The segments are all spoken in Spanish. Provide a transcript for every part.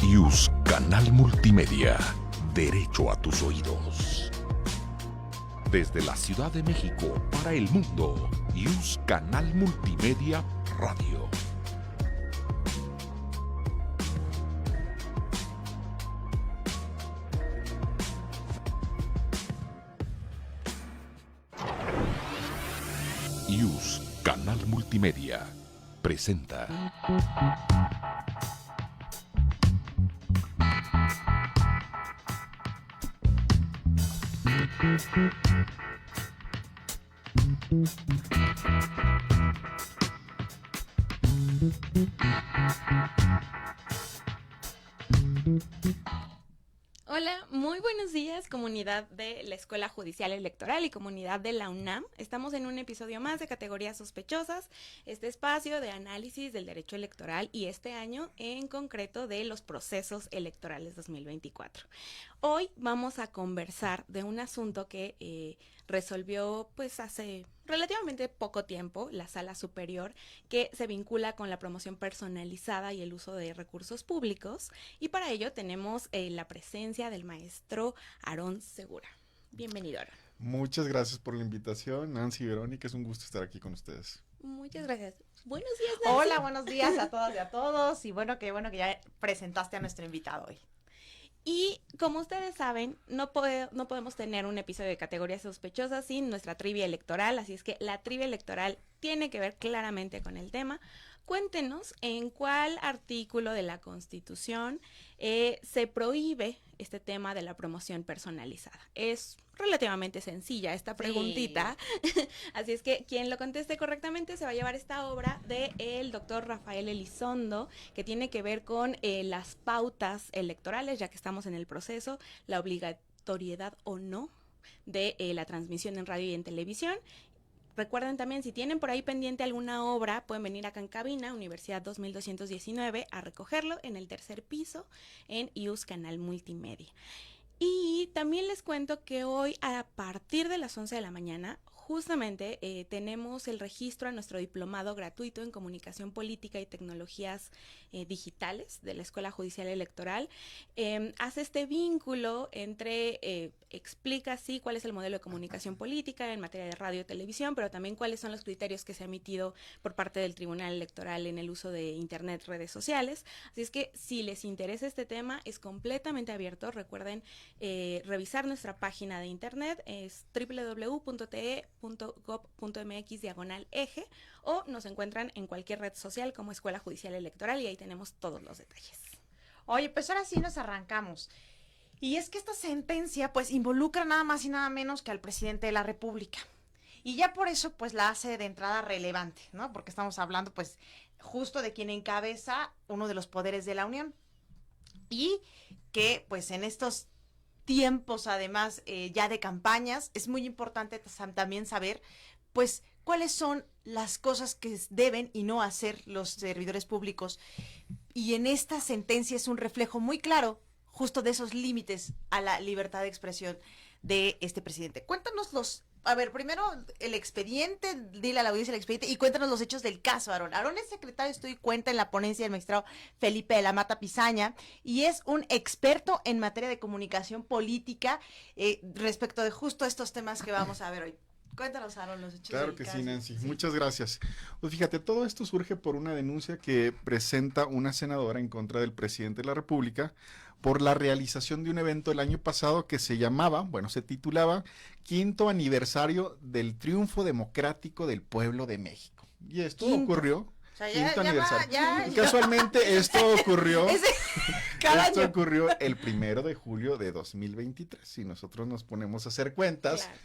IUS Canal Multimedia. Derecho a tus oídos. Desde la Ciudad de México para el mundo, IUS Canal Multimedia Radio. IUS Canal Multimedia presenta Hola, muy buenos días, comunidad de la Escuela Judicial Electoral y comunidad de la UNAM. Estamos en un episodio más de Categorías Sospechosas, este espacio de análisis del derecho electoral y este año en concreto de los procesos electorales 2024. Hoy vamos a conversar de un asunto que resolvió pues hace relativamente poco tiempo la Sala Superior, que se vincula con la promoción personalizada y el uso de recursos públicos, y para ello tenemos la presencia del maestro Aarón Segura. Bienvenido, Aarón. Muchas gracias por la invitación, Nancy y Verónica, es un gusto estar aquí con ustedes. Muchas gracias. Buenos días, Nancy. Hola, buenos días a todas y a todos, y bueno que ya presentaste a nuestro invitado hoy. Y como ustedes saben, no podemos tener un episodio de Categorías Sospechosas sin nuestra trivia electoral, así es que la trivia electoral tiene que ver claramente con el tema. Cuéntenos en cuál artículo de la Constitución se prohíbe este tema de la promoción personalizada. Es relativamente sencilla esta preguntita, sí. Así es que quien lo conteste correctamente se va a llevar esta obra del doctor Rafael Elizondo, que tiene que ver con las pautas electorales, ya que estamos en el proceso, la obligatoriedad o no de la transmisión en radio y en televisión. Recuerden también, si tienen por ahí pendiente alguna obra, pueden venir acá en cabina, Universidad 2219, a recogerlo en el tercer piso en IUS Canal Multimedia. Y también les cuento que hoy, a partir de las 11 de la mañana, justamente tenemos el registro a nuestro diplomado gratuito en Comunicación Política y Tecnologías Digitales de la Escuela Judicial Electoral. Hace este vínculo entre, explica sí cuál es el modelo de comunicación política en materia de radio y televisión, pero también cuáles son los criterios que se ha emitido por parte del Tribunal Electoral en el uso de Internet, redes sociales. Así es que si les interesa este tema, es completamente abierto. Recuerden revisar nuestra página de Internet, es www.te.gov.mx/eje, o nos encuentran en cualquier red social como Escuela Judicial Electoral y ahí tenemos todos los detalles. Oye, pues ahora sí nos arrancamos. Y es que esta sentencia pues involucra nada más y nada menos que al presidente de la República. Y ya por eso pues la hace de entrada relevante, ¿no? Porque estamos hablando pues justo de quien encabeza uno de los poderes de la Unión. Y que pues en estos tiempos además ya de campañas es muy importante también saber pues cuáles son las cosas que deben y no hacer los servidores públicos, y en esta sentencia es un reflejo muy claro justo de esos límites a la libertad de expresión de este presidente. Cuéntanos primero el expediente, dile a la audiencia el expediente y cuéntanos los hechos del caso, Aarón. Aarón es secretario de Estudio y Cuenta en la ponencia del magistrado Felipe de la Mata Pizaña y es un experto en materia de comunicación política respecto de justo estos temas que vamos a ver hoy. Cuéntanos, Aarón, los hechos Claro del que caso. sí, Nancy. Sí. Muchas gracias. Pues fíjate, todo esto surge por una denuncia que presenta una senadora en contra del presidente de la República por la realización de un evento el año pasado que se titulaba Quinto Aniversario del Triunfo Democrático del Pueblo de México. Y esto ocurrió... O sea, quinto aniversario. Ya. Casualmente esto ocurrió Cada año. ocurrió el 1 de julio de 2023. Si nosotros nos ponemos a hacer cuentas, claro,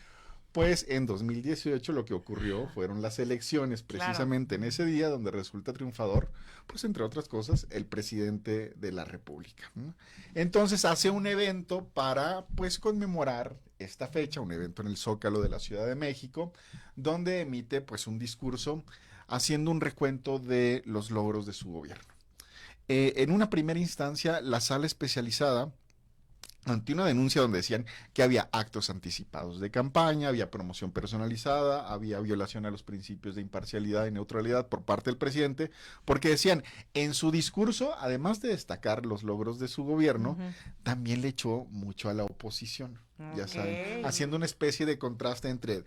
pues en 2018 lo que ocurrió fueron las elecciones precisamente en ese día donde resulta triunfador, pues entre otras cosas, el presidente de la República, ¿no? Entonces hace un evento para pues conmemorar esta fecha, un evento en el Zócalo de la Ciudad de México, donde emite pues un discurso haciendo un recuento de los logros de su gobierno. En una primera instancia, la sala especializada ante una denuncia donde decían que había actos anticipados de campaña, había promoción personalizada, había violación a los principios de imparcialidad y neutralidad por parte del presidente, porque decían, en su discurso, además de destacar los logros de su gobierno, también le echó mucho a la oposición, ya saben, haciendo una especie de contraste entre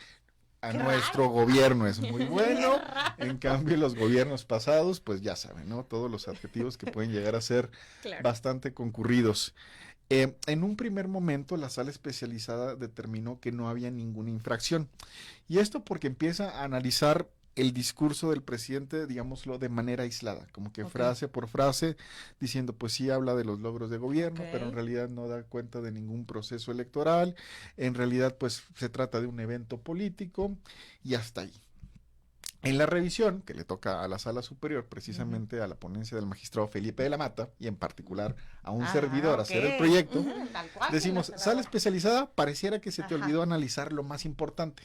nuestro gobierno es muy bueno, en cambio los gobiernos pasados, pues ya saben, ¿no? Todos los adjetivos que pueden llegar a ser bastante concurridos. En un primer momento, la sala especializada determinó que no había ninguna infracción. Y esto porque empieza a analizar el discurso del presidente, digámoslo, de manera aislada, como que frase por frase, diciendo, pues sí habla de los logros de gobierno, pero en realidad no da cuenta de ningún proceso electoral, en realidad pues se trata de un evento político y hasta ahí. En la revisión, que le toca a la sala superior, precisamente a la ponencia del magistrado Felipe de la Mata, y en particular a un servidor hacer el proyecto, decimos, sala especializada, pareciera que se te olvidó analizar lo más importante,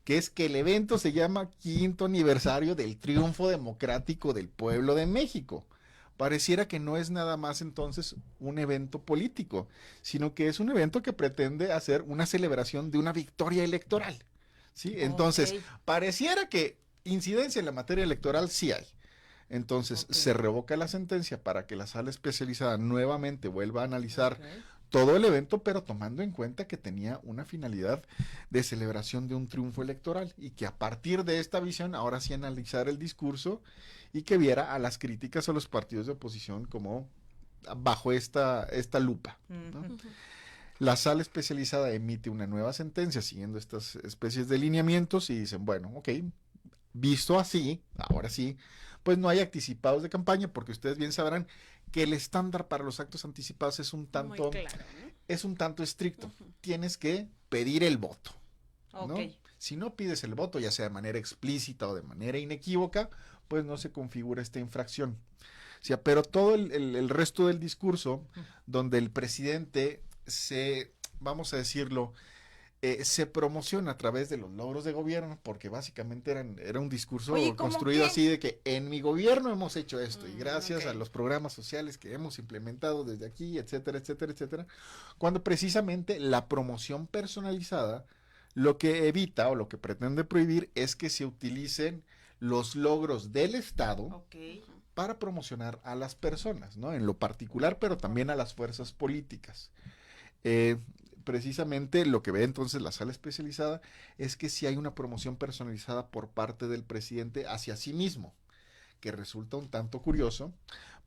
que es que el evento se llama 5º aniversario del triunfo democrático del pueblo de México. Pareciera que no es nada más entonces un evento político, sino que es un evento que pretende hacer una celebración de una victoria electoral, ¿sí? Entonces, pareciera que incidencia en la materia electoral sí hay. Entonces, se revoca la sentencia para que la sala especializada nuevamente vuelva a analizar todo el evento, pero tomando en cuenta que tenía una finalidad de celebración de un triunfo electoral y que a partir de esta visión, ahora sí analizar el discurso y que viera a las críticas a los partidos de oposición como bajo esta lupa, ¿no? La sala especializada emite una nueva sentencia siguiendo estas especies de lineamientos y dicen, bueno, ok, visto así, ahora sí, pues no hay anticipados de campaña, porque ustedes bien sabrán que el estándar para los actos anticipados es un tanto, es un tanto estricto. Tienes que pedir el voto, ¿no? Si no pides el voto, ya sea de manera explícita o de manera inequívoca, pues no se configura esta infracción. O sea, pero todo el resto del discurso, donde el presidente vamos a decirlo, se promociona a través de los logros de gobierno, porque básicamente era un discurso construido así de que en mi gobierno hemos hecho esto, y gracias a los programas sociales que hemos implementado desde aquí, etcétera, etcétera, etcétera, cuando precisamente la promoción personalizada lo que evita o lo que pretende prohibir es que se utilicen los logros del Estado para promocionar a las personas, ¿no? En lo particular, pero también a las fuerzas políticas. Precisamente lo que ve entonces la sala especializada es que sí hay una promoción personalizada por parte del presidente hacia sí mismo, que resulta un tanto curioso,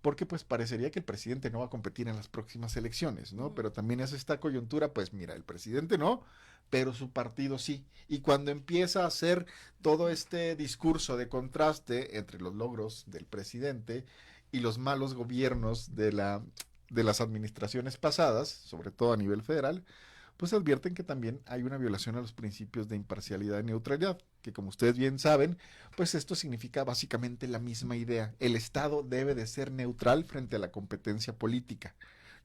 porque pues parecería que el presidente no va a competir en las próximas elecciones, ¿no? Pero también es esta coyuntura, pues mira, el presidente no, pero su partido sí. Y cuando empieza a hacer todo este discurso de contraste entre los logros del presidente y los malos gobiernos de las administraciones pasadas, sobre todo a nivel federal, pues advierten que también hay una violación a los principios de imparcialidad y neutralidad, que como ustedes bien saben, pues esto significa básicamente la misma idea. El Estado debe de ser neutral frente a la competencia política.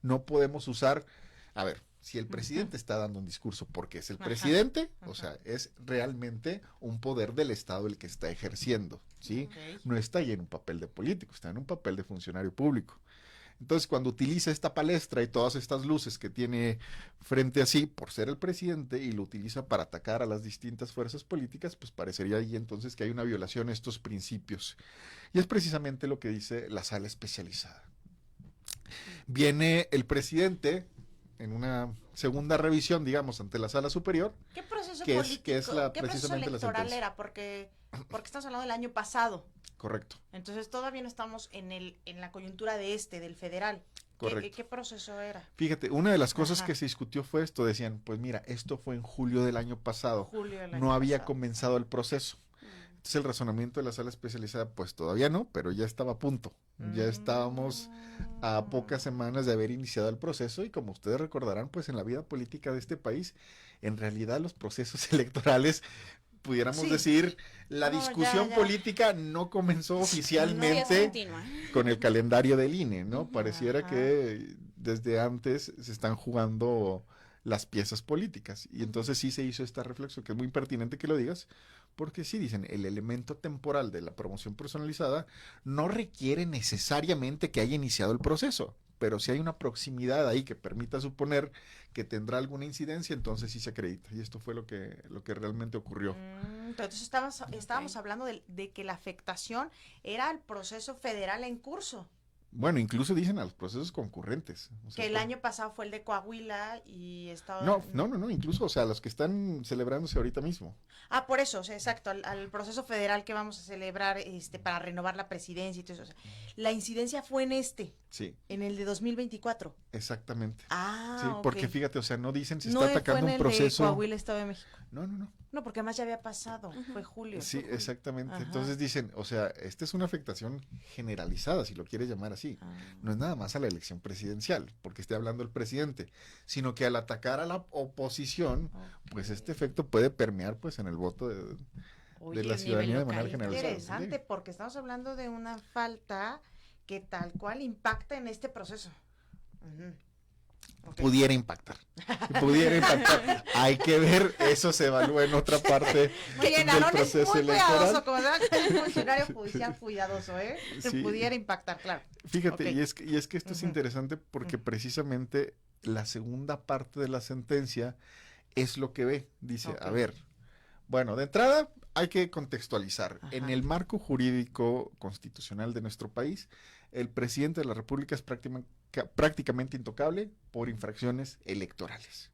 No podemos usar, a ver, si el presidente está dando un discurso porque es el presidente, o sea, es realmente un poder del Estado el que está ejerciendo, ¿sí? No está ahí en un papel de político, está en un papel de funcionario público. Entonces, cuando utiliza esta palestra y todas estas luces que tiene frente a sí por ser el presidente y lo utiliza para atacar a las distintas fuerzas políticas, pues parecería ahí entonces que hay una violación a estos principios. Y es precisamente lo que dice la sala especializada. Viene el presidente en una segunda revisión, digamos, ante la sala superior. ¿Qué proceso político, qué proceso electoral era? Porque estamos hablando del año pasado. Correcto. Entonces todavía no estamos en la coyuntura del federal. Correcto. ¿Qué proceso era? Fíjate, una de las cosas que se discutió fue esto, decían, pues mira, esto fue en julio del año pasado, no había comenzado el proceso. Entonces el razonamiento de la sala especializada, pues todavía no, pero ya estaba a punto. Ya estábamos a pocas semanas de haber iniciado el proceso y como ustedes recordarán, pues en la vida política de este país, en realidad los procesos electorales, pudiéramos decir, la discusión política no comenzó oficialmente con el calendario del INE, ¿no? Pareciera que desde antes se están jugando las piezas políticas. Y entonces sí se hizo esta reflexión, que es muy pertinente que lo digas, porque sí dicen, el elemento temporal de la promoción personalizada no requiere necesariamente que haya iniciado el proceso. pero si hay una proximidad ahí que permita suponer que tendrá alguna incidencia, entonces sí se acredita. Y esto fue lo que realmente ocurrió. Entonces estábamos hablando de que la afectación era el proceso federal en curso. Bueno, incluso dicen a los procesos concurrentes. O sea, que el año pasado fue el de Coahuila y estaba... No, incluso, o sea, los que están celebrándose ahorita mismo. Ah, por eso, o sea, exacto, al proceso federal que vamos a celebrar para renovar la presidencia y todo eso. O sea, la incidencia fue en Sí. en el de 2024. Exactamente. Ah, sí, porque fíjate, o sea, no dicen si no está atacando un proceso. No, Coahuila, Estado de México. No. No, porque además ya había pasado, fue julio. Sí, fue julio. exactamente. Ajá. Entonces dicen, o sea, esta es una afectación generalizada, si lo quieres llamar así. No es nada más a la elección presidencial, porque esté hablando el presidente, sino que al atacar a la oposición, pues este efecto puede permear pues en el voto de la ciudadanía de manera generalizada. Interesante, porque estamos hablando de una falta que tal cual impacta en este proceso. Okay. Pudiera impactar. Hay que ver, eso se evalúa en otra parte Oye, del proceso es muy electoral. cuidadoso, como un funcionario judicial cuidadoso, ¿eh? Sí. Pudiera impactar, claro. Fíjate, Okay. y es que esto es interesante porque precisamente la segunda parte de la sentencia es lo que ve. Dice, a ver, bueno, de entrada hay que contextualizar. Ajá. En el marco jurídico constitucional de nuestro país, el presidente de la República es prácticamente intocable por infracciones electorales.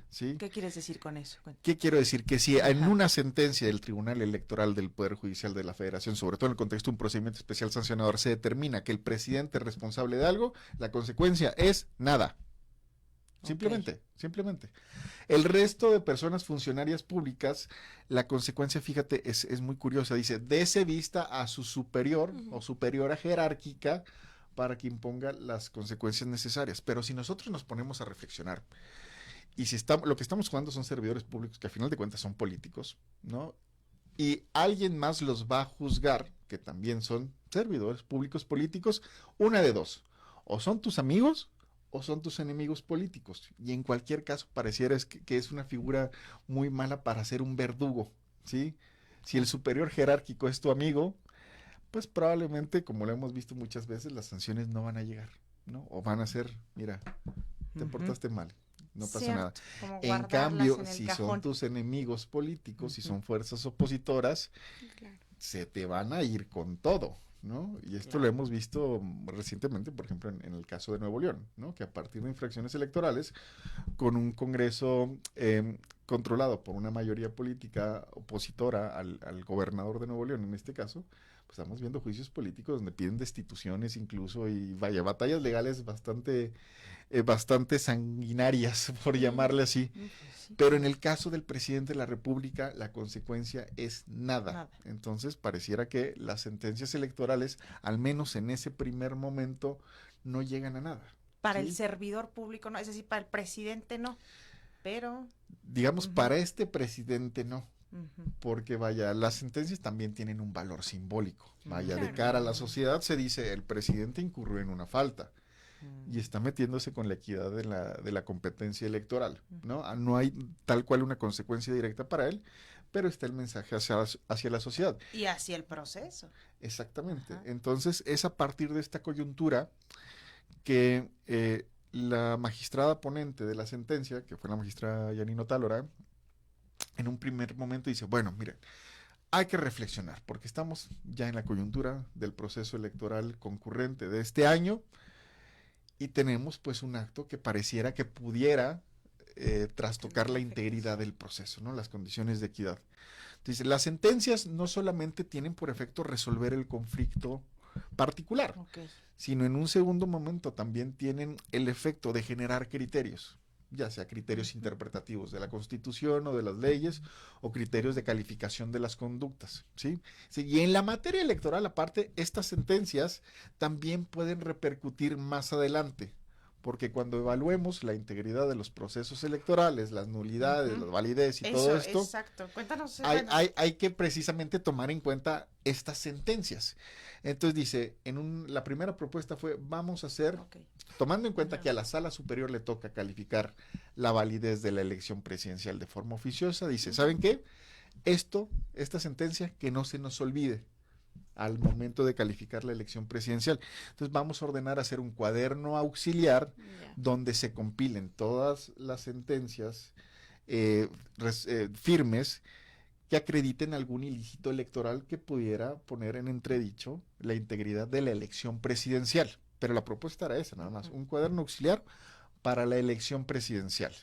¿Sí? ¿Qué quieres decir con eso? ¿Qué quiero decir? Que si en una sentencia del Tribunal Electoral del Poder Judicial de la Federación, sobre todo en el contexto de un procedimiento especial sancionador, se determina que el presidente es responsable de algo, la consecuencia es nada. Simplemente. El resto de personas funcionarias públicas, la consecuencia, fíjate, es muy curiosa. Dice, dese vista a su superior o superiora jerárquica para que imponga las consecuencias necesarias. Pero si nosotros nos ponemos a reflexionar, y si lo que estamos jugando son servidores públicos, que a final de cuentas son políticos, ¿no? Y alguien más los va a juzgar, que también son servidores públicos políticos, una de dos, o son tus amigos o son tus enemigos políticos. Y en cualquier caso pareciera que es una figura muy mala para ser un verdugo, ¿sí? Si el superior jerárquico es tu amigo, pues probablemente, como lo hemos visto muchas veces, las sanciones no van a llegar, ¿no? O van a ser, mira, te portaste mal, no pasa nada. En cambio, si son tus enemigos políticos, si son fuerzas opositoras, se te van a ir con todo, ¿no? Y esto lo hemos visto recientemente, por ejemplo, en el caso de Nuevo León, ¿no? Que a partir de infracciones electorales, con un Congreso controlado por una mayoría política opositora al gobernador de Nuevo León, en este caso, pues estamos viendo juicios políticos donde piden destituciones incluso y vaya, batallas legales bastante sanguinarias, por llamarle así. Pero en el caso del presidente de la República, la consecuencia es nada. Entonces, pareciera que las sentencias electorales, al menos en ese primer momento, no llegan a nada. Para el servidor público no, es decir, para el presidente no, pero... Digamos, para este presidente no. Porque vaya, las sentencias también tienen un valor simbólico. Vaya, de cara a la sociedad se dice, el presidente incurrió en una falta. Y está metiéndose con la equidad de la competencia electoral, ¿no? No hay tal cual una consecuencia directa para él, pero está el mensaje hacia la sociedad. Y hacia el proceso. Exactamente. Entonces, es a partir de esta coyuntura que la magistrada ponente de la sentencia, que fue la magistrada Yanino Tálora, en un primer momento dice, bueno, miren, hay que reflexionar, porque estamos ya en la coyuntura del proceso electoral concurrente de este año, y tenemos pues un acto que pareciera que pudiera trastocar la integridad del proceso, ¿no? Las condiciones de equidad. Dice, las sentencias no solamente tienen por efecto resolver el conflicto particular, sino en un segundo momento también tienen el efecto de generar criterios, ya sea criterios interpretativos de la Constitución o de las leyes, o criterios de calificación de las conductas, ¿sí? Sí, y en la materia electoral, aparte, estas sentencias también pueden repercutir más adelante, porque cuando evaluemos la integridad de los procesos electorales, las nulidades, la validez y todo esto, exacto. Cuéntanos. Hay que precisamente tomar en cuenta estas sentencias. Entonces dice, la primera propuesta fue, vamos a hacer, tomando en cuenta que a la Sala Superior le toca calificar la validez de la elección presidencial de forma oficiosa, dice, ¿saben qué? Esta sentencia, que no se nos olvide, al momento de calificar la elección presidencial. Entonces vamos a ordenar hacer un cuaderno auxiliar donde se compilen todas las sentencias firmes que acrediten algún ilícito electoral que pudiera poner en entredicho la integridad de la elección presidencial. Pero la propuesta era esa, nada más, un cuaderno auxiliar para la elección presidencial.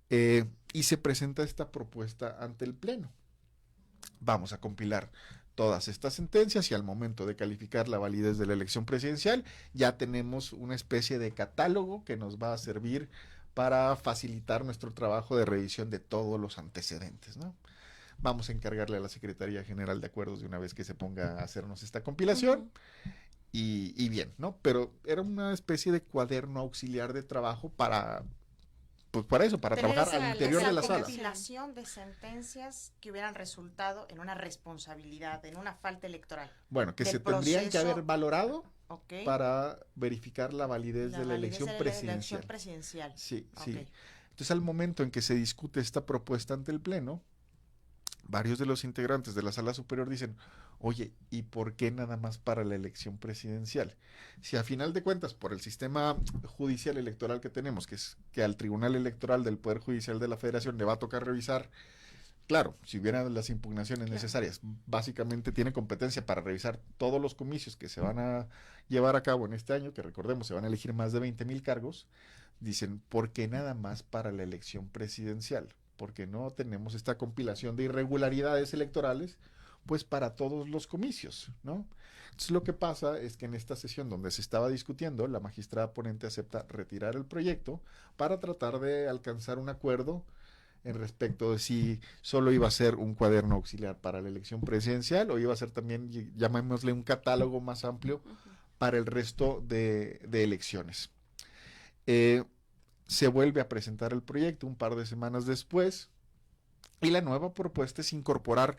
Y se presenta esta propuesta ante el Pleno. Vamos a compilar todas estas sentencias y al momento de calificar la validez de la elección presidencial ya tenemos una especie de catálogo que nos va a servir para facilitar nuestro trabajo de revisión de todos los antecedentes, ¿no? Vamos a encargarle a la Secretaría General de Acuerdos de una vez que se ponga a hacernos esta compilación y bien, ¿no? Pero era una especie de cuaderno auxiliar de trabajo para eso, para trabajar al interior de la sala. Compilación de sentencias que hubieran resultado en una responsabilidad, en una falta electoral. Bueno, que se tendrían que haber valorado para verificar la validez de la elección presidencial. Sí, sí. Entonces, al momento en que se discute esta propuesta ante el Pleno, varios de los integrantes de la Sala Superior dicen, oye, ¿y por qué nada más para la elección presidencial? Si a final de cuentas, por el sistema judicial electoral que tenemos, que es que al Tribunal Electoral del Poder Judicial de la Federación le va a tocar revisar, claro, si hubieran las impugnaciones necesarias, básicamente tiene competencia para revisar todos los comicios que se van a llevar a cabo en este año, que recordemos, se van a elegir más de 20,000 cargos, dicen, ¿por qué nada más para la elección presidencial? Porque no tenemos esta compilación de irregularidades electorales, pues para todos los comicios, ¿no? Entonces lo que pasa es que en esta sesión donde se estaba discutiendo, la magistrada ponente acepta retirar el proyecto para tratar de alcanzar un acuerdo en respecto de si solo iba a ser un cuaderno auxiliar para la elección presidencial o iba a ser también, llamémosle, un catálogo más amplio para el resto de elecciones. Se vuelve a presentar el proyecto un par de semanas después y la nueva propuesta es incorporar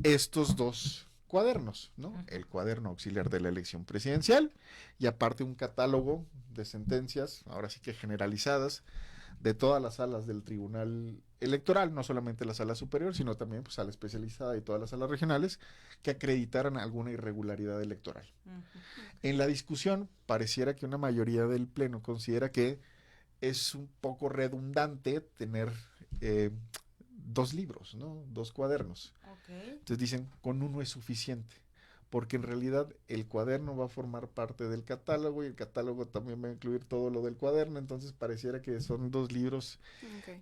estos dos cuadernos, ¿no? El cuaderno auxiliar de la elección presidencial y aparte un catálogo de sentencias, ahora sí que generalizadas, de todas las salas del Tribunal Electoral, no solamente la sala superior, sino también pues, sala especializada y todas las salas regionales, que acreditaran alguna irregularidad electoral. En la discusión, pareciera que una mayoría del Pleno considera que es un poco redundante tener dos libros, ¿no? Dos cuadernos. Entonces dicen, con uno es suficiente, porque en realidad el cuaderno va a formar parte del catálogo y el catálogo también va a incluir todo lo del cuaderno, entonces pareciera que son dos libros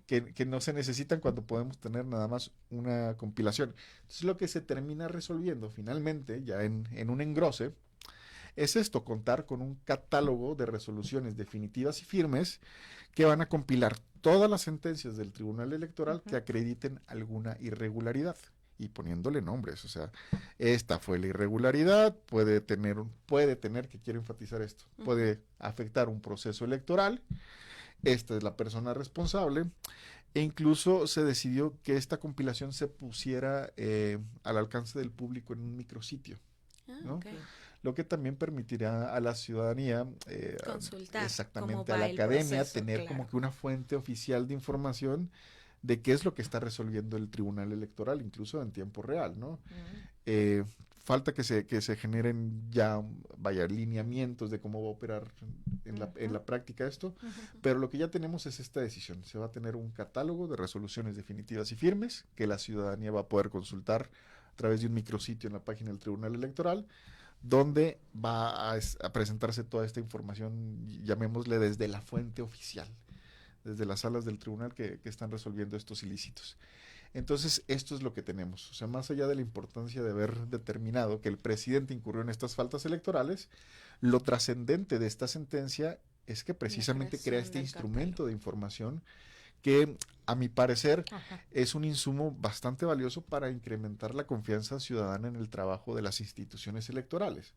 que no se necesitan cuando podemos tener nada más una compilación. Entonces lo que se termina resolviendo finalmente, ya en un engrose, es esto, contar con un catálogo de resoluciones definitivas y firmes que van a compilar todas las sentencias del Tribunal Electoral que acrediten alguna irregularidad y poniéndole nombres, o sea, esta fue la irregularidad, puede tener, que quiero enfatizar esto, puede afectar un proceso electoral, esta es la persona responsable, e incluso se decidió que esta compilación se pusiera al alcance del público en un micrositio, ¿no? Lo que también permitirá a la ciudadanía consultar, exactamente a la academia, tener como que una fuente oficial de información de qué es lo que está resolviendo el Tribunal Electoral, incluso en tiempo real, ¿no? Falta que se generen ya, lineamientos de cómo va a operar en la práctica esto, pero lo que ya tenemos es esta decisión. Se va a tener un catálogo de resoluciones definitivas y firmes que la ciudadanía va a poder consultar a través de un micrositio en la página del Tribunal Electoral, donde va a presentarse toda esta información, llamémosle desde la fuente oficial, desde las salas del tribunal que están resolviendo estos ilícitos. Entonces, esto es lo que tenemos. O sea, más allá de la importancia de haber determinado que el presidente incurrió en estas faltas electorales, lo trascendente de esta sentencia es que precisamente crea este instrumento de información que, a mi parecer, es un insumo bastante valioso para incrementar la confianza ciudadana en el trabajo de las instituciones electorales,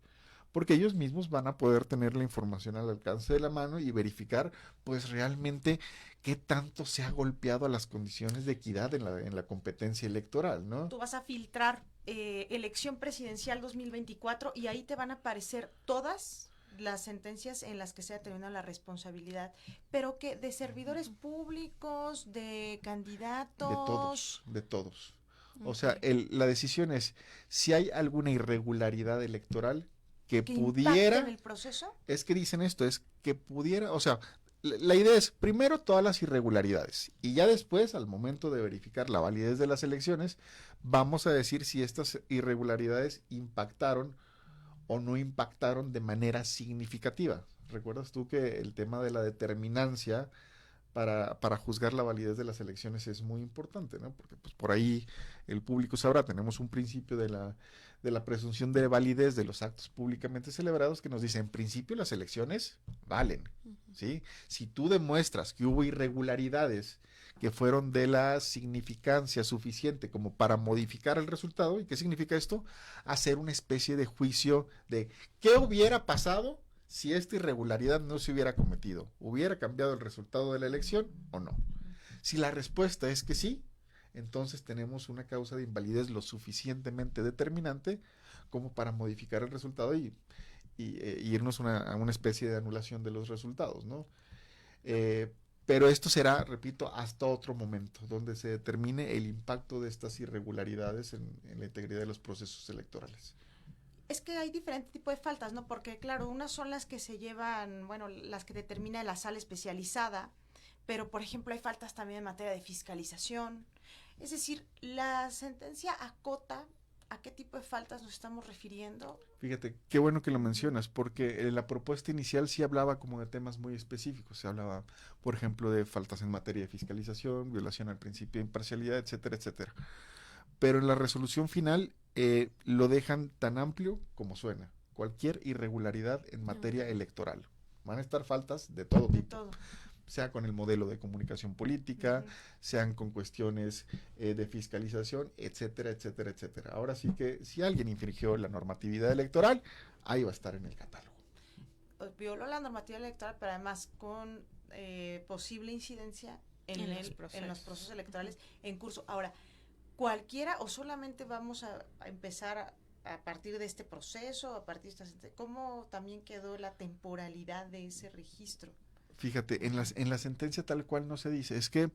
porque ellos mismos van a poder tener la información al alcance de la mano y verificar, pues, realmente qué tanto se ha golpeado a las condiciones de equidad en la competencia electoral, ¿no? Tú vas a filtrar elección presidencial 2024 y ahí te van a aparecer todas las sentencias en las que se ha determinado la responsabilidad, pero que de servidores públicos, de candidatos. De todos. O sea, la decisión es si hay alguna irregularidad electoral que pudiera... en el proceso. Es que dicen esto, es que pudiera, o sea, la idea es primero todas las irregularidades y ya después, al momento de verificar la validez de las elecciones, vamos a decir si estas irregularidades impactaron o no impactaron de manera significativa. ¿Recuerdas tú que el tema de la determinancia para juzgar la validez de las elecciones es muy importante, ¿no? Porque pues por ahí el público sabrá, tenemos un principio de la presunción de validez de los actos públicamente celebrados que nos dice, en principio las elecciones valen, ¿sí? Si tú demuestras que hubo irregularidades que fueron de la significancia suficiente como para modificar el resultado, ¿y qué significa esto? Hacer una especie de juicio de qué hubiera pasado si esta irregularidad no se hubiera cometido. ¿Hubiera cambiado el resultado de la elección o no? Si la respuesta es que sí, entonces tenemos una causa de invalidez lo suficientemente determinante como para modificar el resultado y irnos a una especie de anulación de los resultados, ¿no? Pero esto será, repito, hasta otro momento, donde se determine el impacto de estas irregularidades en la integridad de los procesos electorales. Es que hay diferente tipo de faltas, ¿no? Porque, claro, unas son las que se llevan, bueno, las que determina la sala especializada, pero, por ejemplo, hay faltas también en materia de fiscalización. Es decir, la sentencia acota a qué tipo de faltas nos estamos refiriendo. Fíjate, qué bueno que lo mencionas, porque la propuesta inicial sí hablaba como de temas muy específicos. Se hablaba, por ejemplo, de faltas en materia de fiscalización, violación al principio de imparcialidad, etcétera, etcétera. Pero en la resolución final lo dejan tan amplio como suena. Cualquier irregularidad en materia electoral. Van a estar faltas de todo tipo. Sea con el modelo de comunicación política, sean con cuestiones de fiscalización, etcétera, etcétera, etcétera. Ahora sí que si alguien infringió la normatividad electoral, ahí va a estar en el catálogo. Violó la normatividad electoral, pero además con posible incidencia en los procesos electorales en curso. Ahora, cualquiera o solamente vamos a empezar a partir de este proceso, a partir de esta, ¿cómo también quedó la temporalidad de ese registro? Fíjate, en la sentencia tal cual no se dice, es que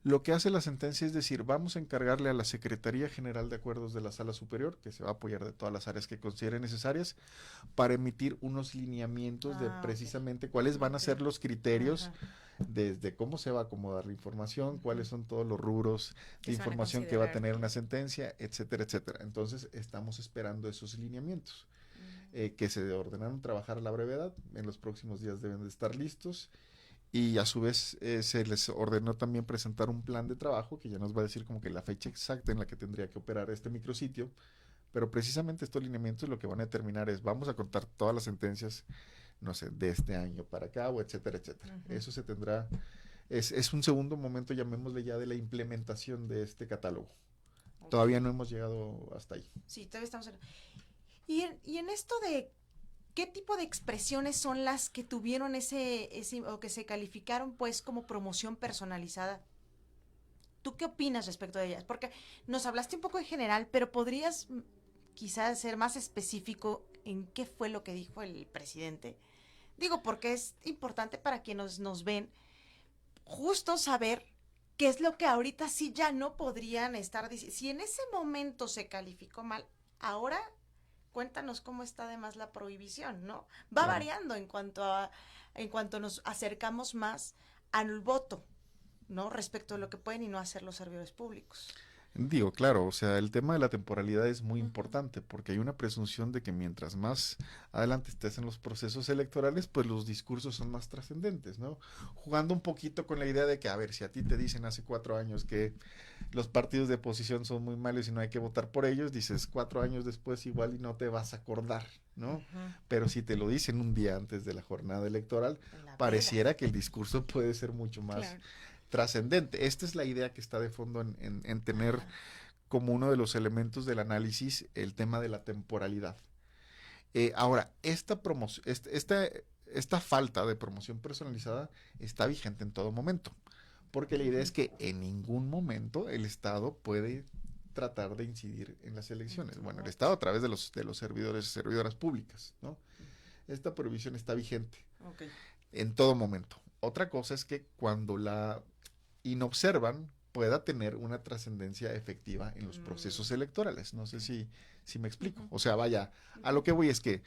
lo que hace la sentencia es decir, vamos a encargarle a la Secretaría General de Acuerdos de la Sala Superior, que se va a apoyar de todas las áreas que considere necesarias, para emitir unos lineamientos de precisamente cuáles van a ser los criterios desde cómo se va a acomodar la información, cuáles son todos los rubros de información que va a tener una sentencia, etcétera, etcétera. Entonces, estamos esperando esos lineamientos, que se ordenaron trabajar a la brevedad, en los próximos días deben de estar listos, y a su vez se les ordenó también presentar un plan de trabajo que ya nos va a decir como que la fecha exacta en la que tendría que operar este micrositio, pero precisamente estos lineamientos lo que van a determinar es, vamos a contar todas las sentencias, no sé, de este año para acá, o etcétera, etcétera. Eso se tendrá, es un segundo momento, llamémosle ya, de la implementación de este catálogo. Todavía no hemos llegado hasta ahí. Sí, todavía estamos en... Y en esto de qué tipo de expresiones son las que tuvieron ese o que se calificaron pues como promoción personalizada. ¿Tú qué opinas respecto de ellas? Porque nos hablaste un poco en general, pero podrías quizás ser más específico en qué fue lo que dijo el presidente. Digo, porque es importante para quienes nos ven justo saber qué es lo que ahorita sí ya no podrían estar diciendo. Si en ese momento se calificó mal, ahora cuéntanos cómo está además la prohibición, ¿no? Va variando en cuanto nos acercamos más al voto, ¿no? Respecto a lo que pueden y no hacer los servidores públicos. Digo, claro, o sea, el tema de la temporalidad es muy importante porque hay una presunción de que mientras más adelante estés en los procesos electorales, pues los discursos son más trascendentes, ¿no? Jugando un poquito con la idea de que, a ver, si a ti te dicen hace 4 años que los partidos de oposición son muy malos y no hay que votar por ellos, dices 4 años después igual y no te vas a acordar, ¿no? Pero si te lo dicen un día antes de la jornada electoral, pareciera que el discurso puede ser mucho más trascendente. Esta es la idea que está de fondo en tener como uno de los elementos del análisis el tema de la temporalidad. Ahora, esta falta de promoción personalizada está vigente en todo momento, porque la idea es que en ningún momento el Estado puede tratar de incidir en las elecciones. Bueno, el Estado a través de los servidores y servidoras públicas, ¿no? Esta prohibición está vigente en todo momento. Otra cosa es que cuando la inobservan, pueda tener una trascendencia efectiva en los procesos electorales. No sé si me explico. O sea, vaya, a lo que voy es que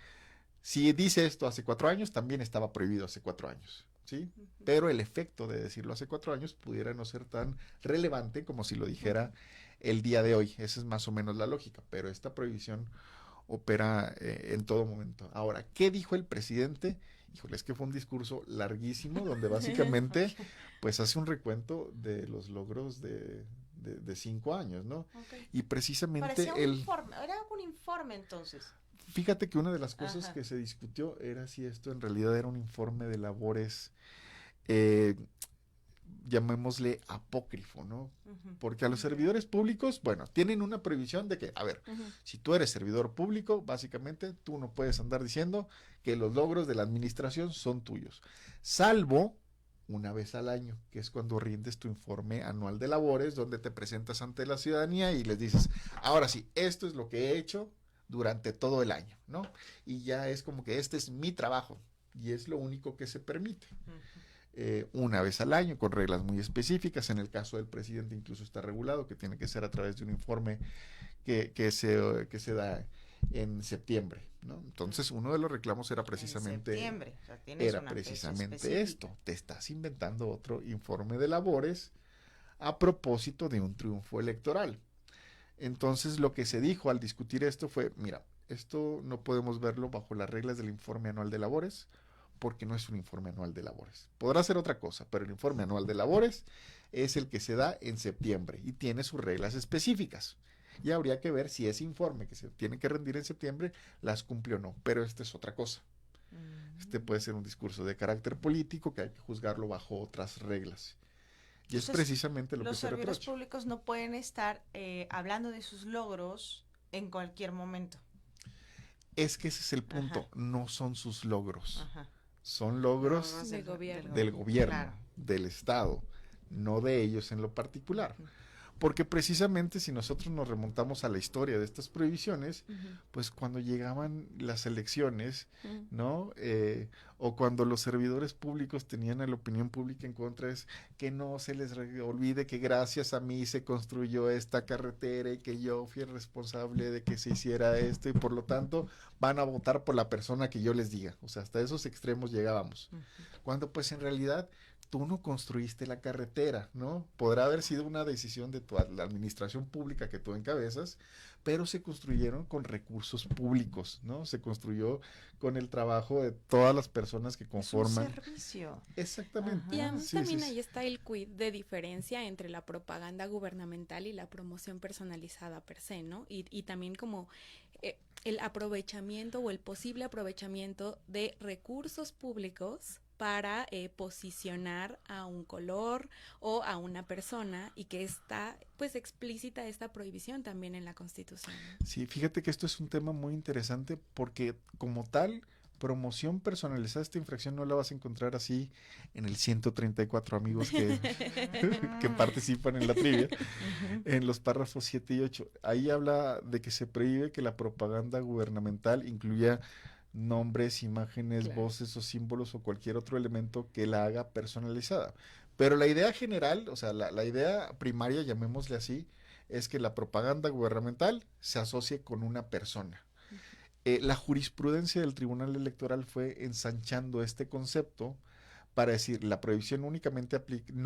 si dice esto hace 4 años, también estaba prohibido hace 4 años, ¿sí? Pero el efecto de decirlo hace 4 años pudiera no ser tan relevante como si lo dijera el día de hoy. Esa es más o menos la lógica, pero esta prohibición opera en todo momento. Ahora, ¿qué dijo el presidente? Híjole, es que fue un discurso larguísimo donde básicamente pues hace un recuento de los logros de 5 años, ¿no? Okay. Y precisamente parecía un informe, era un informe entonces. Fíjate que una de las cosas que se discutió era si esto en realidad era un informe de labores, llamémosle apócrifo, ¿no? Porque a los servidores públicos, bueno, tienen una prohibición de que, a ver, si tú eres servidor público, básicamente tú no puedes andar diciendo que los logros de la administración son tuyos, salvo una vez al año, que es cuando rindes tu informe anual de labores, donde te presentas ante la ciudadanía y les dices, ahora sí, esto es lo que he hecho durante todo el año, ¿no? Y ya es como que este es mi trabajo y es lo único que se permite. Una vez al año, con reglas muy específicas. En el caso del presidente incluso está regulado que tiene que ser a través de un informe que se da en septiembre, ¿no? Entonces uno de los reclamos era precisamente, o sea, era precisamente esto, te estás inventando otro informe de labores a propósito de un triunfo electoral. Entonces lo que se dijo al discutir esto fue, mira, esto no podemos verlo bajo las reglas del informe anual de labores, porque no es un informe anual de labores. Podrá ser otra cosa, pero el informe anual de labores es el que se da en septiembre y tiene sus reglas específicas. Y habría que ver si ese informe que se tiene que rendir en septiembre las cumple o no, pero esta es otra cosa. Este puede ser un discurso de carácter político que hay que juzgarlo bajo otras reglas. Y entonces, es precisamente lo que se reprocha. Los servidores públicos no pueden estar hablando de sus logros en cualquier momento. Es que ese es el punto, no son sus logros. Son logros del gobierno, claro, del Estado, no de ellos en lo particular. Porque precisamente si nosotros nos remontamos a la historia de estas prohibiciones, pues cuando llegaban las elecciones, ¿no? O cuando los servidores públicos tenían a la opinión pública en contra, es que no se les olvide que gracias a mí se construyó esta carretera y que yo fui el responsable de que se hiciera esto y por lo tanto van a votar por la persona que yo les diga. O sea, hasta esos extremos llegábamos. Cuando pues en realidad tú no construiste la carretera, ¿no? Podrá haber sido una decisión de la administración pública que tú encabezas, pero se construyeron con recursos públicos, ¿no? Se construyó con el trabajo de todas las personas que conforman. Es un servicio. Exactamente. Y además también ahí está el quid de diferencia entre la propaganda gubernamental y la promoción personalizada per se, ¿no? Y también como el aprovechamiento o el posible aprovechamiento de recursos públicos para posicionar a un color o a una persona y que está pues explícita esta prohibición también en la Constitución. Sí, fíjate que esto es un tema muy interesante porque como tal, promoción personalizada, esta infracción no la vas a encontrar así en el 134 amigos que participan en la trivia, en los párrafos 7 y 8. Ahí habla de que se prohíbe que la propaganda gubernamental incluya nombres, imágenes, voces o símbolos o cualquier otro elemento que la haga personalizada. Pero la idea general, o sea, la idea primaria, llamémosle así, es que la propaganda gubernamental se asocie con una persona. La jurisprudencia del Tribunal Electoral fue ensanchando este concepto para decir, la prohibición no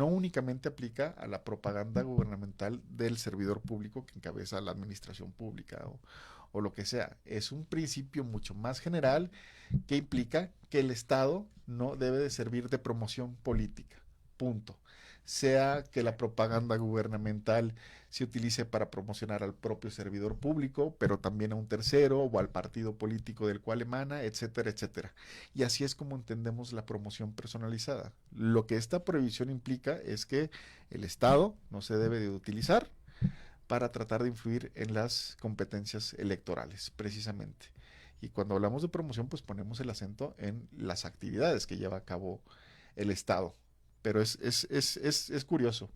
únicamente aplica a la propaganda gubernamental del servidor público que encabeza la administración pública o lo que sea. Es un principio mucho más general que implica que el Estado no debe de servir de promoción política, punto. Sea que la propaganda gubernamental se utilice para promocionar al propio servidor público, pero también a un tercero o al partido político del cual emana, etcétera, etcétera. Y así es como entendemos la promoción personalizada. Lo que esta prohibición implica es que el Estado no se debe de utilizar para tratar de influir en las competencias electorales, precisamente. Y cuando hablamos de promoción, pues ponemos el acento en las actividades que lleva a cabo el Estado. Pero es curioso,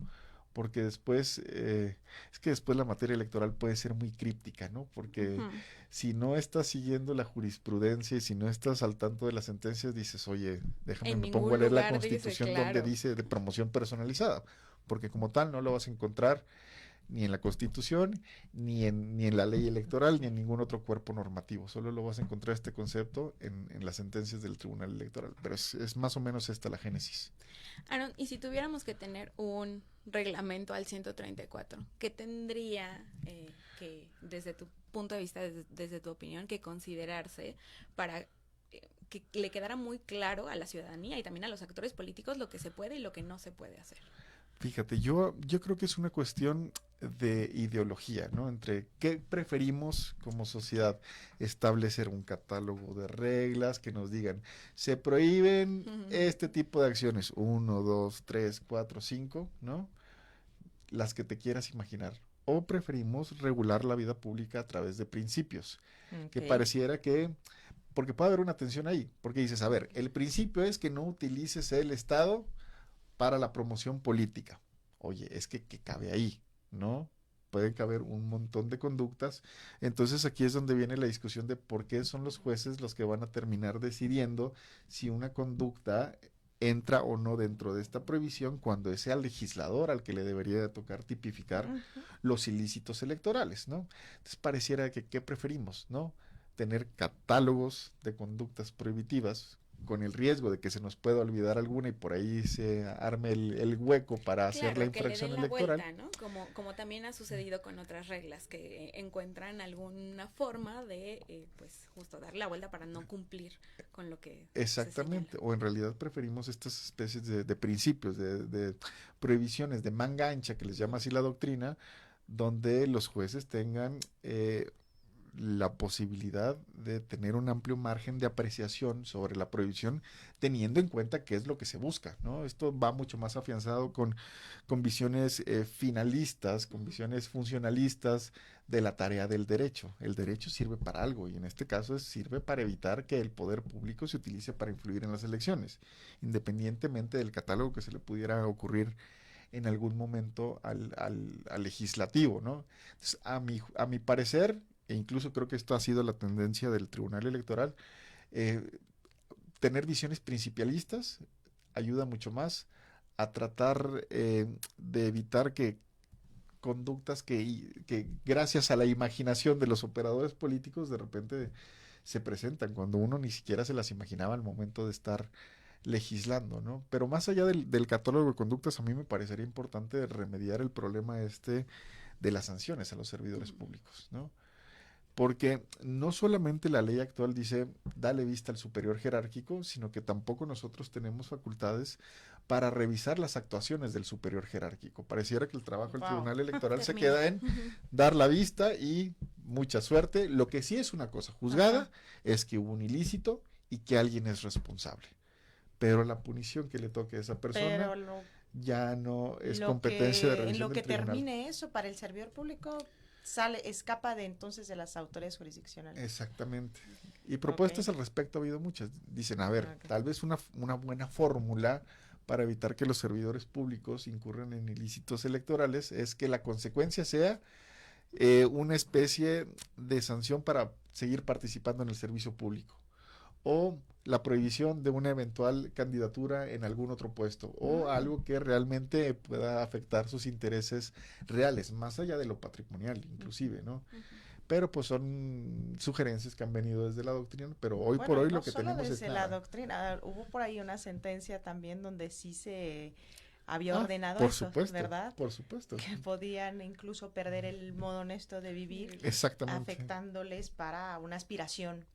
porque después, es que después la materia electoral puede ser muy críptica, ¿no? Porque si no estás siguiendo la jurisprudencia y si no estás al tanto de las sentencias, dices, oye, déjame, me pongo a leer la Constitución dice, claro, donde dice de promoción personalizada, porque como tal no lo vas a encontrar ni en la Constitución, ni en la ley electoral, ni en ningún otro cuerpo normativo. Solo lo vas a encontrar este concepto en las sentencias del Tribunal Electoral. Pero es más o menos esta la génesis. Aaron, y si tuviéramos que tener un reglamento al 134, ¿qué tendría que, desde tu punto de vista, desde tu opinión, que considerarse para que le quedara muy claro a la ciudadanía y también a los actores políticos lo que se puede y lo que no se puede hacer? Fíjate, yo creo que es una cuestión de ideología, ¿no? Entre qué preferimos como sociedad, establecer un catálogo de reglas que nos digan, se prohíben este tipo de acciones, 1, 2, 3, 4, 5, ¿no? Las que te quieras imaginar. O preferimos regular la vida pública a través de principios, que pareciera que, porque puede haber una tensión ahí, porque dices, a ver, el principio es que no utilices el Estado para la promoción política. Oye, es que cabe ahí, ¿no? Pueden caber un montón de conductas. Entonces aquí es donde viene la discusión de por qué son los jueces los que van a terminar decidiendo si una conducta entra o no dentro de esta prohibición, cuando es al legislador al que le debería de tocar tipificar los ilícitos electorales, ¿no? Entonces pareciera que ¿qué preferimos, no? Tener catálogos de conductas prohibitivas con el riesgo de que se nos pueda olvidar alguna y por ahí se arme el hueco para hacer la infracción electoral. Vuelta, ¿no? Como también ha sucedido con otras reglas que encuentran alguna forma de, pues, justo dar la vuelta para no cumplir con lo que exactamente, o en realidad preferimos estas especies de principios, de prohibiciones de manga ancha, que les llama así la doctrina, donde los jueces tengan la posibilidad de tener un amplio margen de apreciación sobre la prohibición, teniendo en cuenta qué es lo que se busca, ¿no? Esto va mucho más afianzado con visiones finalistas, con visiones funcionalistas de la tarea del derecho. El derecho sirve para algo y en este caso sirve para evitar que el poder público se utilice para influir en las elecciones, independientemente del catálogo que se le pudiera ocurrir en algún momento al legislativo, ¿no? Entonces, a mi parecer, e incluso creo que esto ha sido la tendencia del Tribunal Electoral, tener visiones principialistas ayuda mucho más a tratar de evitar que conductas que gracias a la imaginación de los operadores políticos de repente se presentan cuando uno ni siquiera se las imaginaba al momento de estar legislando, ¿no? Pero más allá del catálogo de conductas, a mí me parecería importante remediar el problema de las sanciones a los servidores públicos, ¿no? Porque no solamente la ley actual dice dale vista al superior jerárquico, sino que tampoco nosotros tenemos facultades para revisar las actuaciones del superior jerárquico. Pareciera que el trabajo del Tribunal Electoral se queda en dar la vista y mucha suerte. Lo que sí es una cosa juzgada es que hubo un ilícito y que alguien es responsable. Pero la punición que le toque a esa persona ya no es competencia de revisión del tribunal. En lo que termine eso para el servidor público escapa de entonces de las autoridades jurisdiccionales. Exactamente. Y propuestas al respecto ha habido muchas. Dicen, a ver, tal vez una buena fórmula para evitar que los servidores públicos incurran en ilícitos electorales es que la consecuencia sea una especie de sanción para seguir participando en el servicio público, o la prohibición de una eventual candidatura en algún otro puesto, o algo que realmente pueda afectar sus intereses reales, más allá de lo patrimonial inclusive, ¿no? Pero pues son sugerencias que han venido desde la doctrina, pero hoy por hoy lo que tenemos es la doctrina. Hubo por ahí una sentencia también donde sí se había ordenado por eso, supuesto, ¿verdad? Por supuesto. Que podían incluso perder el modo honesto de vivir, afectándoles para una aspiración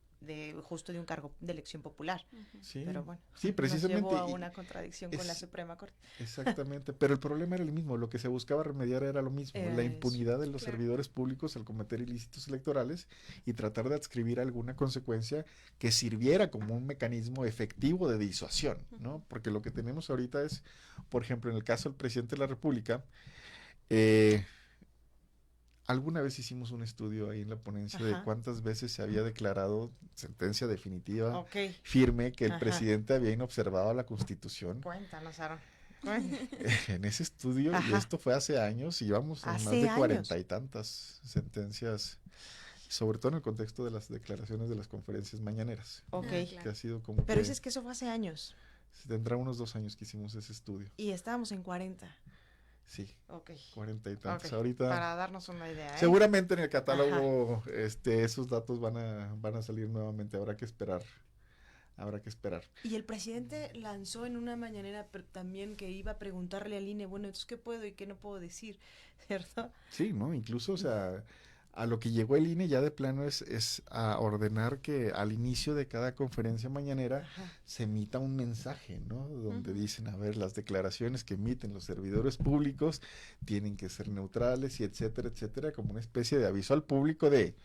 justo de un cargo de elección popular. Sí, pero bueno, sí, precisamente nos llevó a una contradicción con la Suprema Corte. Exactamente, pero el problema era el mismo, lo que se buscaba remediar era lo mismo, la impunidad de los servidores públicos al cometer ilícitos electorales y tratar de adscribir alguna consecuencia que sirviera como un mecanismo efectivo de disuasión, ¿no? Porque lo que tenemos ahorita es, por ejemplo, en el caso del presidente de la República, alguna vez hicimos un estudio ahí en la ponencia de cuántas veces se había declarado sentencia definitiva firme que el presidente había inobservado la Constitución. Cuéntanos, Aaron. En ese estudio, y esto fue hace años, y llevamos más de 40 y tantas sentencias, sobre todo en el contexto de las declaraciones de las conferencias mañaneras. Ok. Que ha sido como Pero dices que eso fue hace años. Tendrá unos 2 años que hicimos ese estudio. Y estábamos en 40. Sí. Ok. 40 y tantos. Okay. Ahorita. Para darnos una idea. Seguramente en el catálogo, esos datos van a salir nuevamente. Habrá que esperar. Y el presidente lanzó en una mañanera también que iba a preguntarle al INE, bueno, entonces qué puedo y qué no puedo decir, ¿cierto? Sí, ¿no? Incluso, o sea, a lo que llegó el INE ya de plano es a ordenar que al inicio de cada conferencia mañanera se emita un mensaje, ¿no? Donde dicen, a ver, las declaraciones que emiten los servidores públicos tienen que ser neutrales y etcétera, etcétera, como una especie de aviso al público de,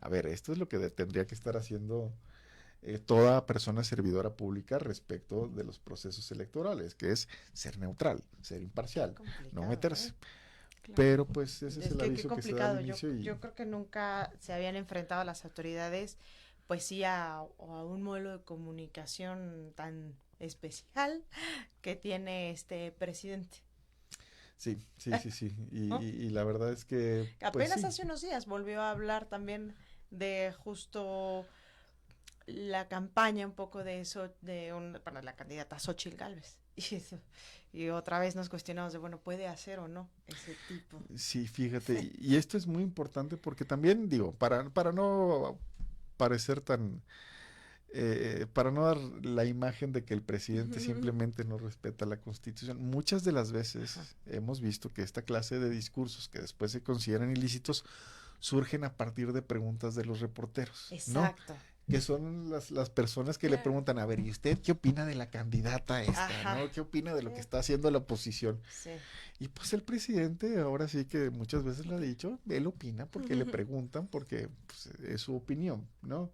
a ver, esto es lo que tendría que estar haciendo toda persona servidora pública respecto de los procesos electorales, que es ser neutral, ser imparcial, no meterse. Claro. Pero pues ese es el aviso que se da al inicio. Yo creo que nunca se habían enfrentado las autoridades, pues sí, a un modelo de comunicación tan especial que tiene este presidente. Sí. Y la verdad es que apenas hace unos días volvió a hablar también de justo la campaña un poco de eso, para la candidata Xóchitl Gálvez. Y otra vez nos cuestionamos de, bueno, ¿puede hacer o no ese tipo? Sí, fíjate, y esto es muy importante porque también, digo, para no parecer tan, para no dar la imagen de que el presidente simplemente no respeta la Constitución, muchas de las veces hemos visto que esta clase de discursos que después se consideran ilícitos surgen a partir de preguntas de los reporteros. Exacto. ¿No? Que son las personas que le preguntan, a ver, ¿y usted qué opina de la candidata esta, ¿no? ¿Qué opina de lo que está haciendo la oposición? Sí. Y pues el presidente ahora sí que muchas veces lo ha dicho, él opina porque le preguntan, porque pues, es su opinión, ¿no?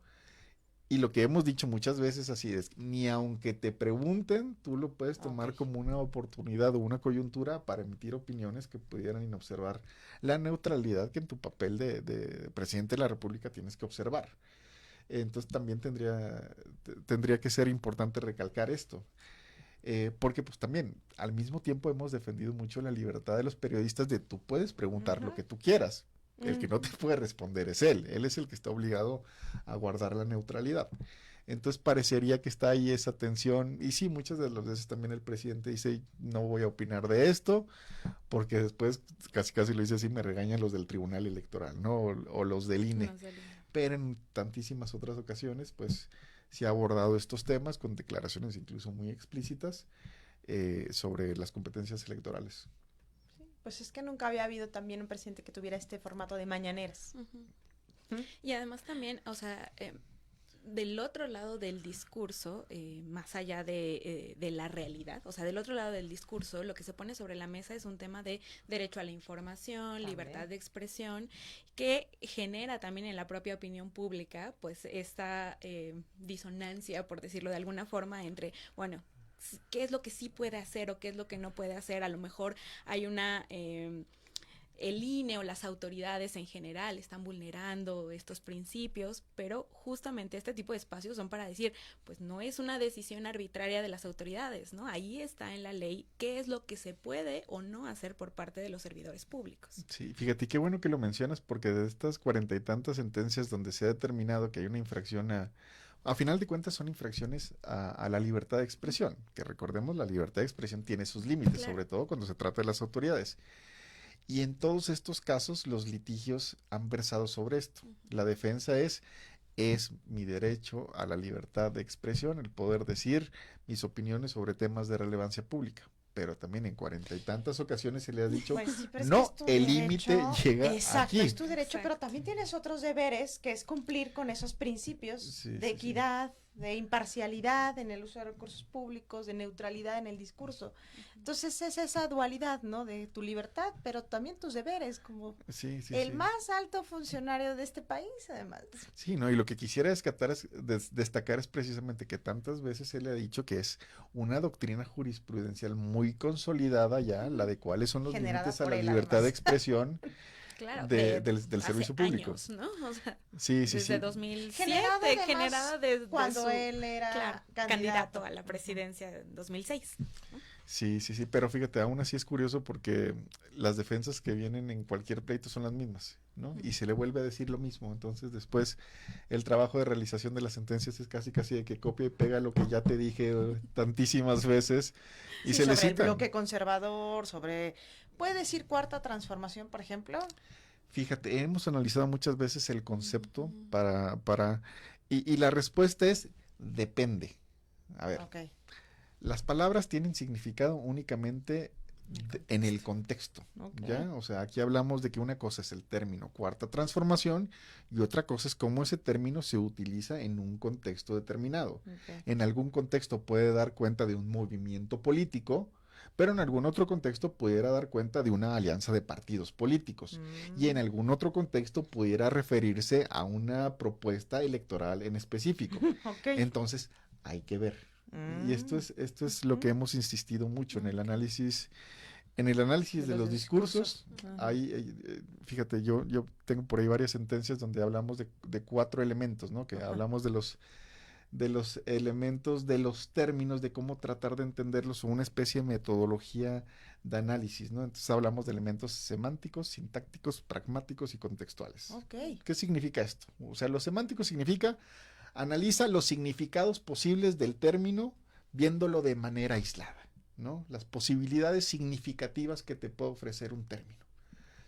Y lo que hemos dicho muchas veces así es, ni aunque te pregunten, tú lo puedes tomar como una oportunidad o una coyuntura para emitir opiniones que pudieran inobservar la neutralidad que en tu papel de presidente de la República tienes que observar. Entonces también tendría que ser importante recalcar esto, porque pues también al mismo tiempo hemos defendido mucho la libertad de los periodistas de tú puedes preguntar lo que tú quieras, el que no te puede responder es él es el que está obligado a guardar la neutralidad. Entonces parecería que está ahí esa tensión, y sí, muchas de las veces también el presidente dice, no voy a opinar de esto, porque después casi lo dice así, me regañan los del Tribunal Electoral, ¿no? O los del INE. Pero en tantísimas otras ocasiones, pues, se ha abordado estos temas con declaraciones incluso muy explícitas sobre las competencias electorales. Sí, pues es que nunca había habido también un presidente que tuviera este formato de mañaneras. Y además también, o sea, del otro lado del discurso, más allá de la realidad, o sea, del otro lado del discurso, lo que se pone sobre la mesa es un tema de derecho a la información, también libertad de expresión, que genera también en la propia opinión pública, pues, esta disonancia, por decirlo de alguna forma, entre, bueno, qué es lo que sí puede hacer o qué es lo que no puede hacer. A lo mejor hay una... el INE o las autoridades en general están vulnerando estos principios, pero justamente este tipo de espacios son para decir, pues no es una decisión arbitraria de las autoridades, ¿no? Ahí está en la ley qué es lo que se puede o no hacer por parte de los servidores públicos. Sí, fíjate, qué bueno que lo mencionas, porque de estas 40 y tantas sentencias donde se ha determinado que hay una infracción a final de cuentas son infracciones a la libertad de expresión, que recordemos, la libertad de expresión tiene sus límites, sobre todo cuando se trata de las autoridades. Y en todos estos casos los litigios han versado sobre esto. La defensa es mi derecho a la libertad de expresión, el poder decir mis opiniones sobre temas de relevancia pública. Pero también en 40 y tantas ocasiones se le ha dicho, pues sí, no, el límite llega exacto, aquí. es tu derecho, pero también tienes otros deberes, que es cumplir con esos principios de equidad, de imparcialidad en el uso de recursos públicos, de neutralidad en el discurso. Entonces es esa dualidad, ¿no? De tu libertad, pero también tus deberes, como el más alto funcionario de este país, además. Sí, ¿no? Y lo que quisiera destacar es precisamente que tantas veces se le ha dicho que es una doctrina jurisprudencial muy consolidada ya, la de cuáles son los límites a la libertad de expresión. Claro, del servicio público. Años, ¿no? O sea, sí. Desde 2007, generada desde cuando él era candidato a la presidencia en 2006. Sí, sí, sí, pero fíjate, aún así es curioso porque las defensas que vienen en cualquier pleito son las mismas, ¿no? Y se le vuelve a decir lo mismo. Entonces, después, el trabajo de realización de las sentencias es casi, casi de que copia y pega lo que ya te dije tantísimas veces y Sí, se le sobre el cita. bloque conservador, sobre, ¿puede decir cuarta transformación, por ejemplo? Fíjate, hemos analizado muchas veces el concepto y la respuesta es depende. A ver, Ok. las palabras tienen significado únicamente en el contexto, Ok. ¿ya? O sea, aquí hablamos de que una cosa es el término cuarta transformación y otra cosa es cómo ese término se utiliza en un contexto determinado. Ok. En algún contexto puede dar cuenta de un movimiento político, pero en algún otro contexto pudiera dar cuenta de una alianza de partidos políticos. Y en algún otro contexto pudiera referirse a una propuesta electoral en específico. Ok. Entonces, hay que ver. Y esto es lo que hemos insistido mucho en el análisis. En el análisis de los discursos, fíjate, yo tengo por ahí varias sentencias donde hablamos de 4 elementos, ¿no? Que hablamos de los elementos, de los términos, de cómo tratar de entenderlos, o una especie de metodología de análisis, ¿no? Entonces hablamos de elementos semánticos, sintácticos, pragmáticos y contextuales. Ok. ¿Qué significa esto? O sea, lo semántico significa analiza los significados posibles del término viéndolo de manera aislada, ¿no? Las posibilidades significativas que te puede ofrecer un término.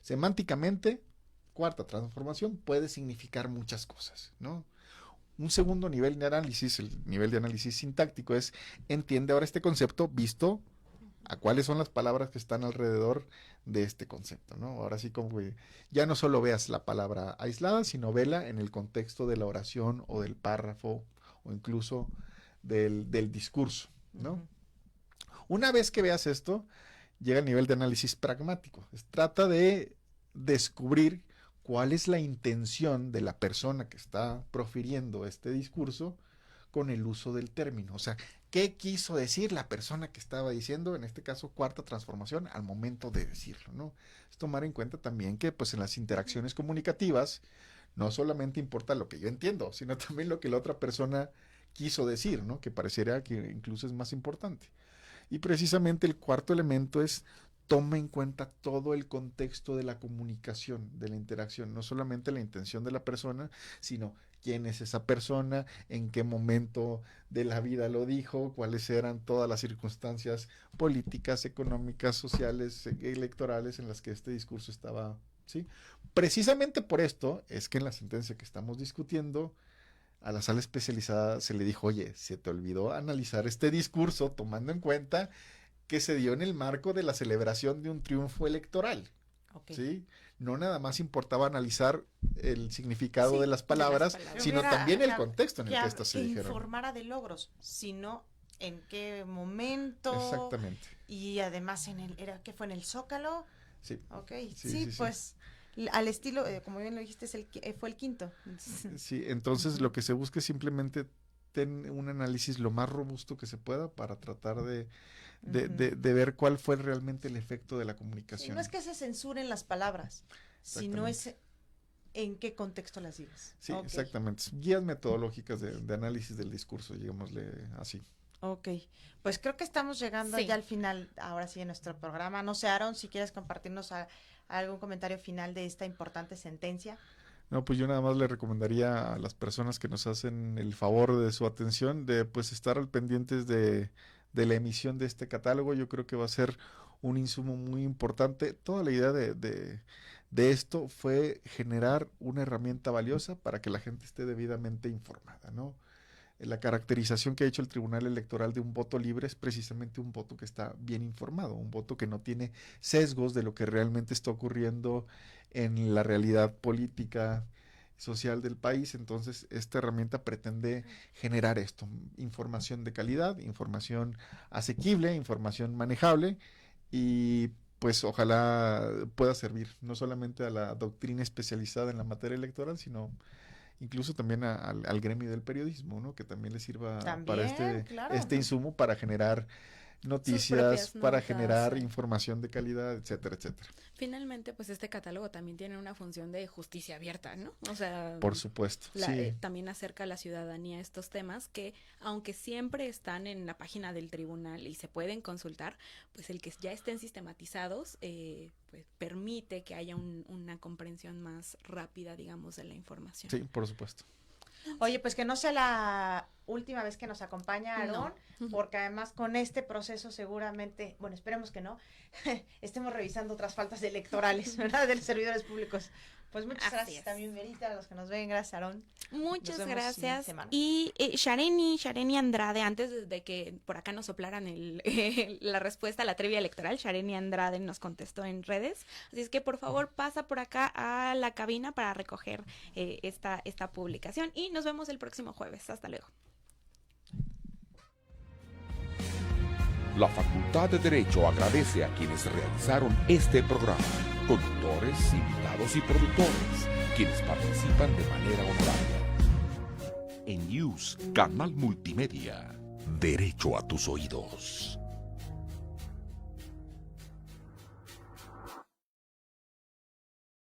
Semánticamente, cuarta transformación puede significar muchas cosas, ¿no? Un segundo nivel de análisis, el nivel de análisis sintáctico, es entiende ahora este concepto visto a cuáles son las palabras que están alrededor de este concepto, ¿no? Ahora sí como que ya no solo veas la palabra aislada, sino vela en el contexto de la oración o del párrafo o incluso del discurso, ¿no? Una vez que veas esto, llega el nivel de análisis pragmático. Trata de descubrir cuál es la intención de la persona que está profiriendo este discurso con el uso del término. O sea, ¿qué quiso decir la persona que estaba diciendo, en este caso, cuarta transformación, al momento de decirlo, ¿no? Es tomar en cuenta también que, pues, en las interacciones comunicativas, no solamente importa lo que yo entiendo, sino también lo que la otra persona quiso decir, ¿no? Que pareciera que incluso es más importante. Y precisamente el cuarto elemento es toma en cuenta todo el contexto de la comunicación, de la interacción, no solamente la intención de la persona, sino quién es esa persona, en qué momento de la vida lo dijo, cuáles eran todas las circunstancias políticas, económicas, sociales, electorales en las que este discurso estaba, ¿sí? Precisamente por esto es que en la sentencia que estamos discutiendo, a la sala especializada se le dijo, oye, se te olvidó analizar este discurso tomando en cuenta que se dio en el marco de la celebración de un triunfo electoral. Okay. ¿Sí? No nada más importaba analizar el significado de las palabras, sino también el contexto en el que estas se dijeron. Que informara de logros, sino en qué momento. Exactamente. Y además ¿qué fue en el Zócalo? Sí. Ok, sí, pues al estilo, como bien lo dijiste, fue el quinto. Sí, entonces lo que se busca es simplemente tener un análisis lo más robusto que se pueda para tratar de ver cuál fue realmente el efecto de la comunicación. Sí, no es que se censuren las palabras, sino es en qué contexto las digas. Sí, exactamente. Guías metodológicas de análisis del discurso, digámosle así. Ok, pues creo que estamos llegando ya al final, ahora sí, de nuestro programa. No sé, Aaron, si quieres compartirnos algún comentario final de esta importante sentencia. No, pues yo nada más le recomendaría a las personas que nos hacen el favor de su atención de pues estar al pendientes de la emisión de este catálogo. Yo creo que va a ser un insumo muy importante. Toda la idea de esto fue generar una herramienta valiosa para que la gente esté debidamente informada, ¿no? La caracterización que ha hecho el Tribunal Electoral de un voto libre es precisamente un voto que está bien informado, un voto que no tiene sesgos de lo que realmente está ocurriendo en la realidad política social del país. Entonces, esta herramienta pretende generar esto, información de calidad, información asequible, información manejable y pues ojalá pueda servir no solamente a la doctrina especializada en la materia electoral, sino incluso también al gremio del periodismo, ¿no? Que también le sirva para este insumo para generar noticias para notas, generar información de calidad, etcétera, etcétera. Finalmente, pues este catálogo también tiene una función de justicia abierta, ¿no? O sea, por supuesto, sí. También acerca a la ciudadanía estos temas que, aunque siempre están en la página del tribunal y se pueden consultar, pues el que ya estén sistematizados, pues permite que haya una comprensión más rápida, digamos, de la información. Sí, por supuesto. Oye, pues que no sea la última vez que nos acompaña Aarón, No. porque además con este proceso seguramente, bueno, esperemos que no, estemos revisando otras faltas electorales, ¿verdad? De los servidores públicos. Pues muchas Así gracias es. también, Verita, a los que nos ven, gracias, Aarón. Muchas Nos vemos gracias. siguiente semana. Y Shareni Andrade, antes de que por acá nos soplaran la respuesta a la trivia electoral, Shareni Andrade nos contestó en redes. Así es que por favor pasa por acá a la cabina para recoger esta publicación. Y nos vemos el próximo jueves. Hasta luego. La Facultad de Derecho agradece a quienes realizaron este programa, conductores, invitados y productores, quienes participan de manera honoraria. En News, Canal Multimedia, Derecho a tus oídos.